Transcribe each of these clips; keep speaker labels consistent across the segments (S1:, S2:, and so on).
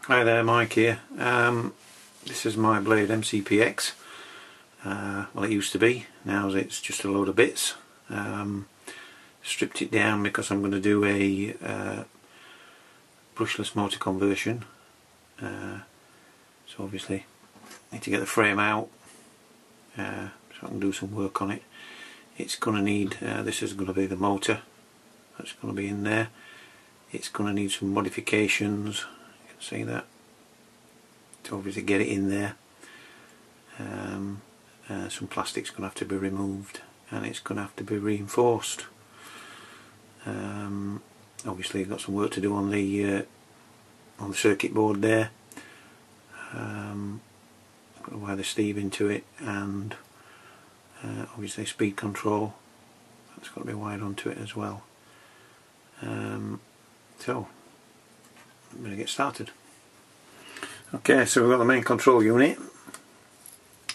S1: Hi there, Mike here. This is my blade mCPX. Well, it used to be. Now it's just a load of bits. Stripped it down because I'm going to do a brushless motor conversion. So obviously I need to get the frame out so I can do some work on it. It's going to need, this is going to be the motor that's going to be in there. It's going to need some modifications. See that, to obviously get it in there. Some plastic's going to have to be removed and it's going to have to be reinforced. Obviously I've got some work to do on the circuit board there. I've got to wire the sleeve into it, and obviously speed control, that's got to be wired onto it as well. So I'm going to get started. Okay, so we've got the main control unit.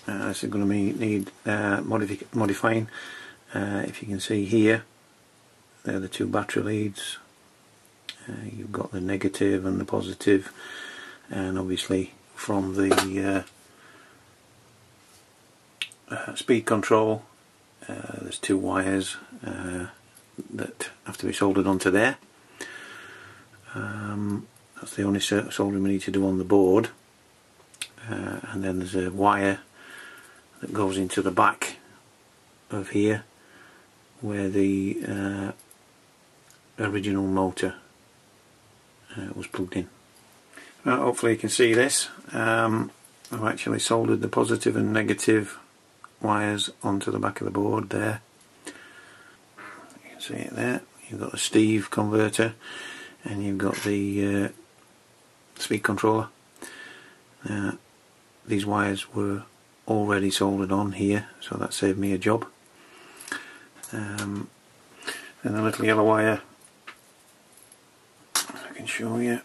S1: This is going to need modifying. If you can see here, they're the two battery leads. You've got the negative and the positive, and obviously from the speed control there's two wires that have to be soldered onto there. That's the only soldering we need to do on the board, and then there's a wire that goes into the back of here where the original motor was plugged in. Hopefully you can see this. I've actually soldered the positive and negative wires onto the back of the board there. You can see it there. You've got the Steve converter and you've got the speed controller. These wires were already soldered on here, so that saved me a job. And the little yellow wire, I can show you.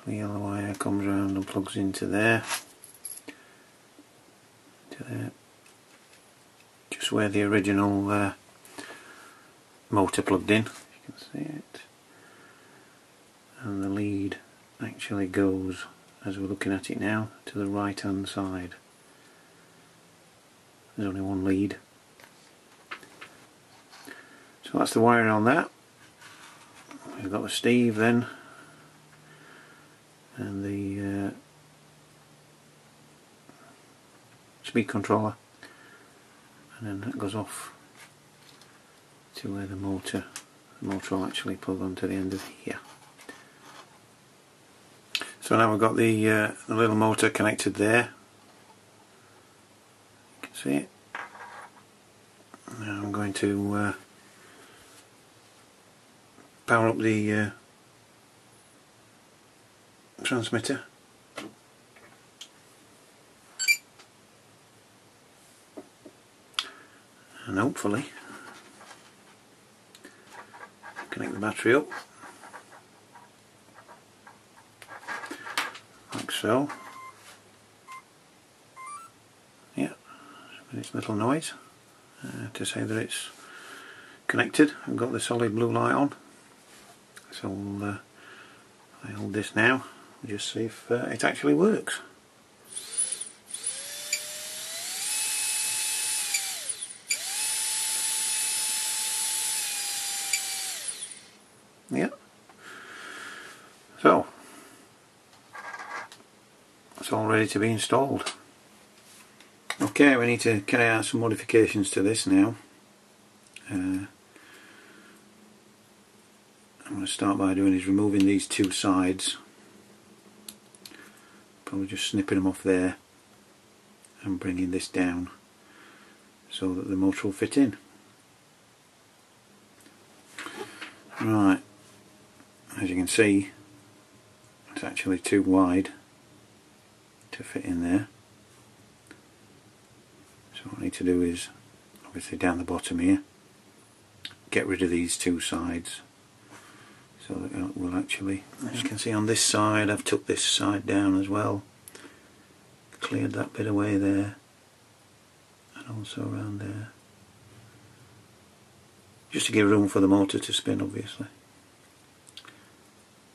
S1: The yellow wire comes around and plugs into there, just where the original motor plugged in. You can see it, and the lead actually goes, as we're looking at it now, to the right hand side. There's only one lead, so that's the wiring on that. We've got the Steve then, and the speed controller, and then that goes off to where the motor will actually plug onto the end of here. So now we've got the little motor connected there. You can see it. Now I'm going to power up the transmitter. And hopefully connect the battery up like so. Yeah, with its little noise to say that it's connected. I've got the solid blue light on, so I hold this now and just see if it actually works. Yeah, so it's all ready to be installed. Okay, we need to carry out some modifications to this now. I'm going to start by doing is removing these two sides, probably just snipping them off there and bringing this down so that the motor will fit in. Right, as you can see, it's actually too wide to fit in there, so what I need to do is obviously down the bottom here get rid of these two sides, so that it will actually, as you can see on this side, I've took this side down as well, cleared that bit away there, and also around there. just to give room for the motor to spin, obviously.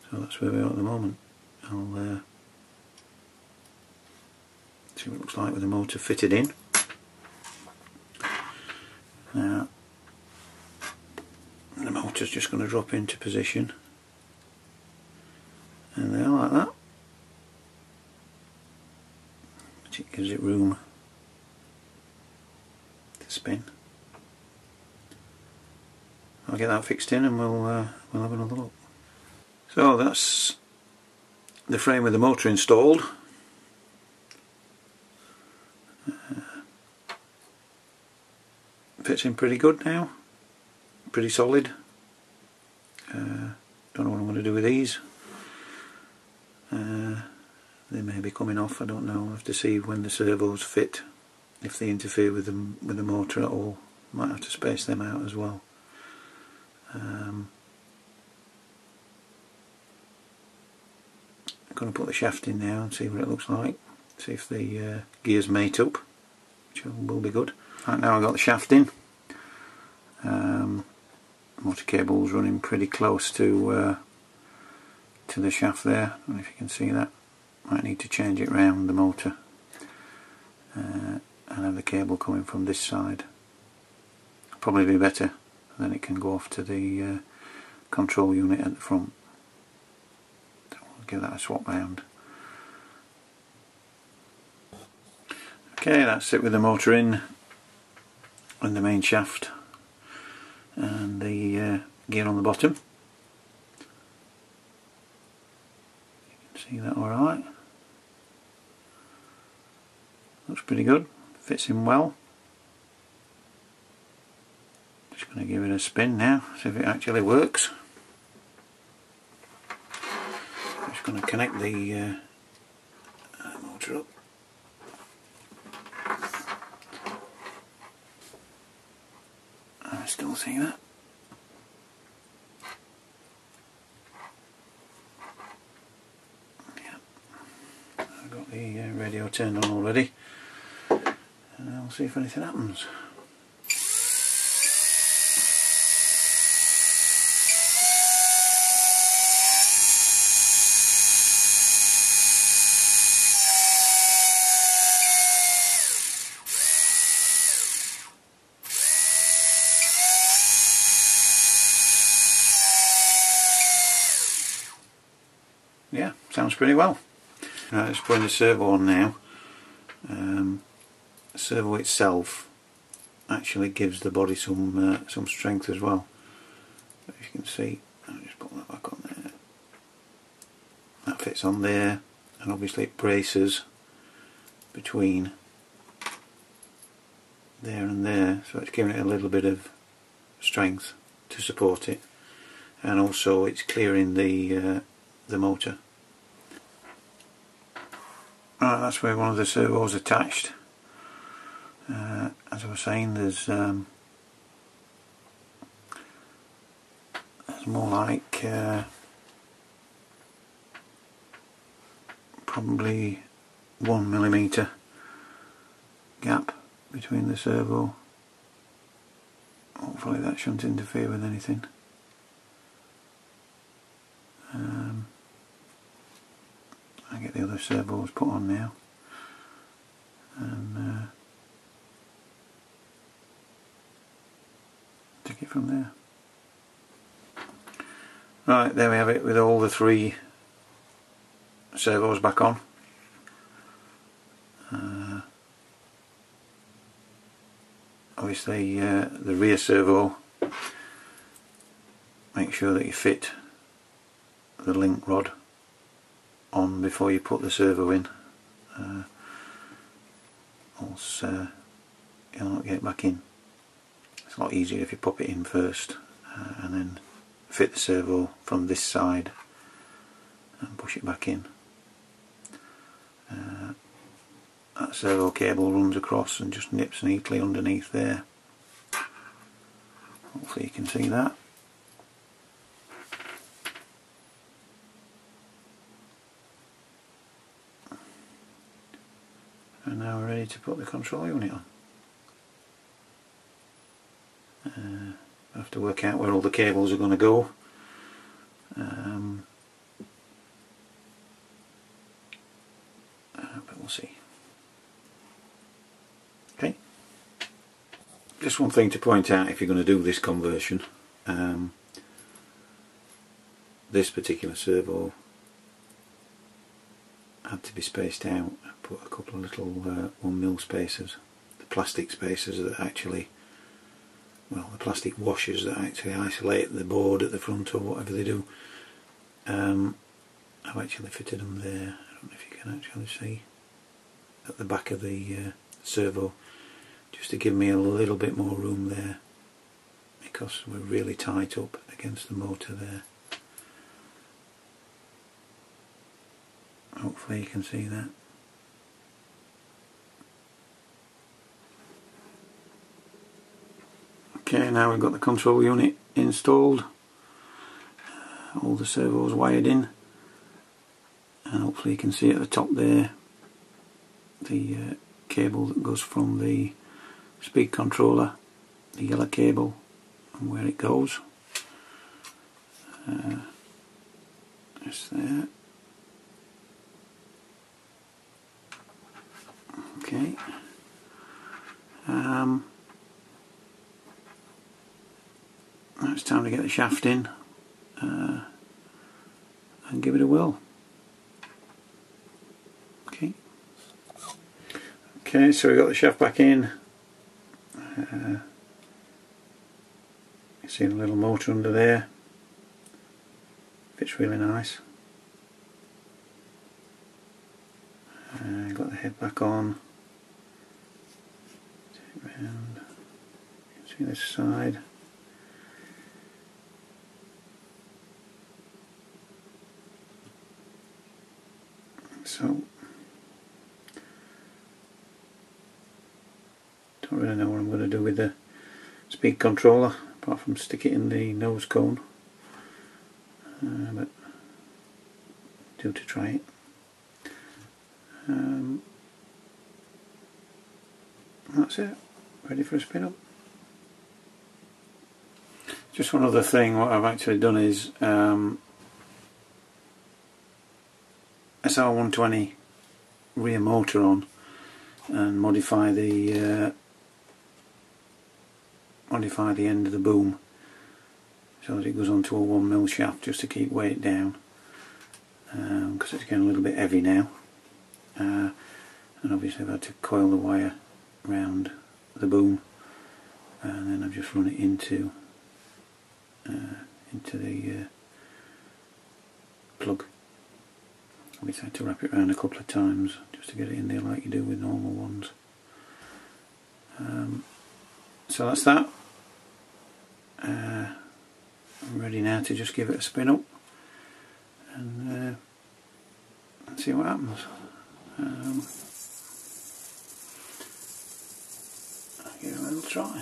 S1: So that's where we are at the moment. I'll see what it looks like with the motor fitted in. Now the motor's just going to drop into position, and there, like that, which it gives it room to spin. I'll get that fixed in and we'll have another look. So that's the frame with the motor installed. Fits in pretty good now, pretty solid. Don't know what I'm going to do with these. They may be coming off, I don't know. I'll have to see when the servos fit, if they interfere with the motor at all. Might have to space them out as well. I'm going to put the shaft in now and see what it looks like. See if the gears mate up, which will be good. Right, now I've got the shaft in. Motor cable's running pretty close to the shaft there. I don't know if you can see that. Might need to change it round the motor and have the cable coming from this side. Probably be better, then it can go off to the control unit at the front. So we'll give that a swap round. Okay, that's it with the motor in and the main shaft and the gear on the bottom. You can see that alright. Looks pretty good, fits in well. Just going to give it a spin now, see if it actually works. Just going to connect the motor up. I still see that. Yeah. I've got the radio turned on already. And I'll see if anything happens. Yeah, sounds pretty well. Right, let's put the servo on now. The servo itself actually gives the body some strength as well. But as you can see, I'll just put that back on there. That fits on there, and obviously it braces between there and there, so it's giving it a little bit of strength to support it, and also it's clearing the motor. Right, that's where one of the servos attached. As I was saying, there's more like probably 1mm gap between the servo. Hopefully that shouldn't interfere with anything. I get the other servos put on now, and take it from there. Right, there we have it with all the three servos back on. Obviously the rear servo, make sure that you fit the link rod on before you put the servo in, else you'll not get it back in. It's a lot easier if you pop it in first and then fit the servo from this side and push it back in. That servo cable runs across and just nips neatly underneath there. Hopefully you can see that. And now we're ready to put the control unit on. I have to work out where all the cables are going to go. we'll see. Okay. Just one thing to point out if you're going to do this conversion. This particular servo had to be spaced out. I put a couple of little 1mm spacers, the plastic spacers that actually, well, the plastic washers that actually isolate the board at the front or whatever they do. I've actually fitted them there. I don't know if you can actually see at the back of the servo, just to give me a little bit more room there, because we're really tight up against the motor there. Hopefully you can see that. Okay, now we've got the control unit installed, all the servos wired in, and hopefully you can see at the top there the cable that goes from the speed controller, the yellow cable, and where it goes. Just there. Okay. Now it's time to get the shaft in and give it a whirl. Okay. Okay, so we've got the shaft back in. You see the little motor under there. Fits really nice. Got the head back on. Take it round. You can see this side. So, don't really know what I'm going to do with the speed controller apart from stick it in the nose cone, but do to try it. That's it, ready for a spin up. Just one other thing, what I've actually done is SR120 rear motor on and modify the end of the boom so that it goes onto a 1mm shaft, just to keep weight down, because it's getting a little bit heavy now, and obviously I've had to coil the wire around the boom, and then I've just run it into the plug. Obviously I had to wrap it around a couple of times just to get it in there like you do with normal ones. So that's that. I'm ready now to just give it a spin up and see what happens. I'll give it a little try.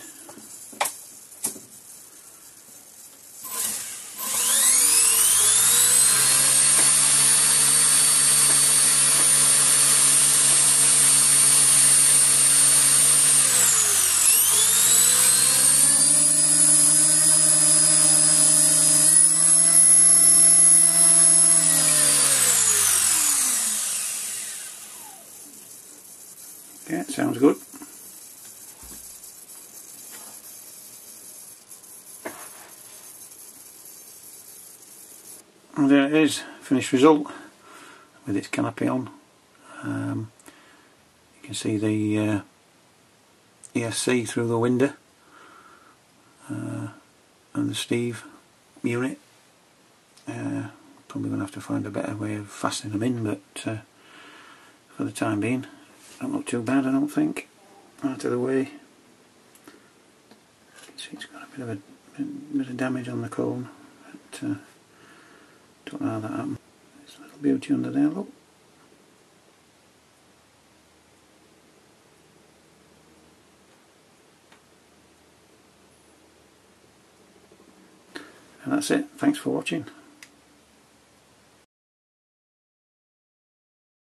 S1: Yeah, it sounds good. And there it is, finished result with its canopy on. You can see the ESC through the window, and the Steve unit. Probably going to have to find a better way of fastening them in, but for the time being, don't look too bad, I don't think. Out of the way. You can see it's got a bit of damage on the cone, but don't know how that happened. There's a little beauty under there, look. And that's it. Thanks for watching.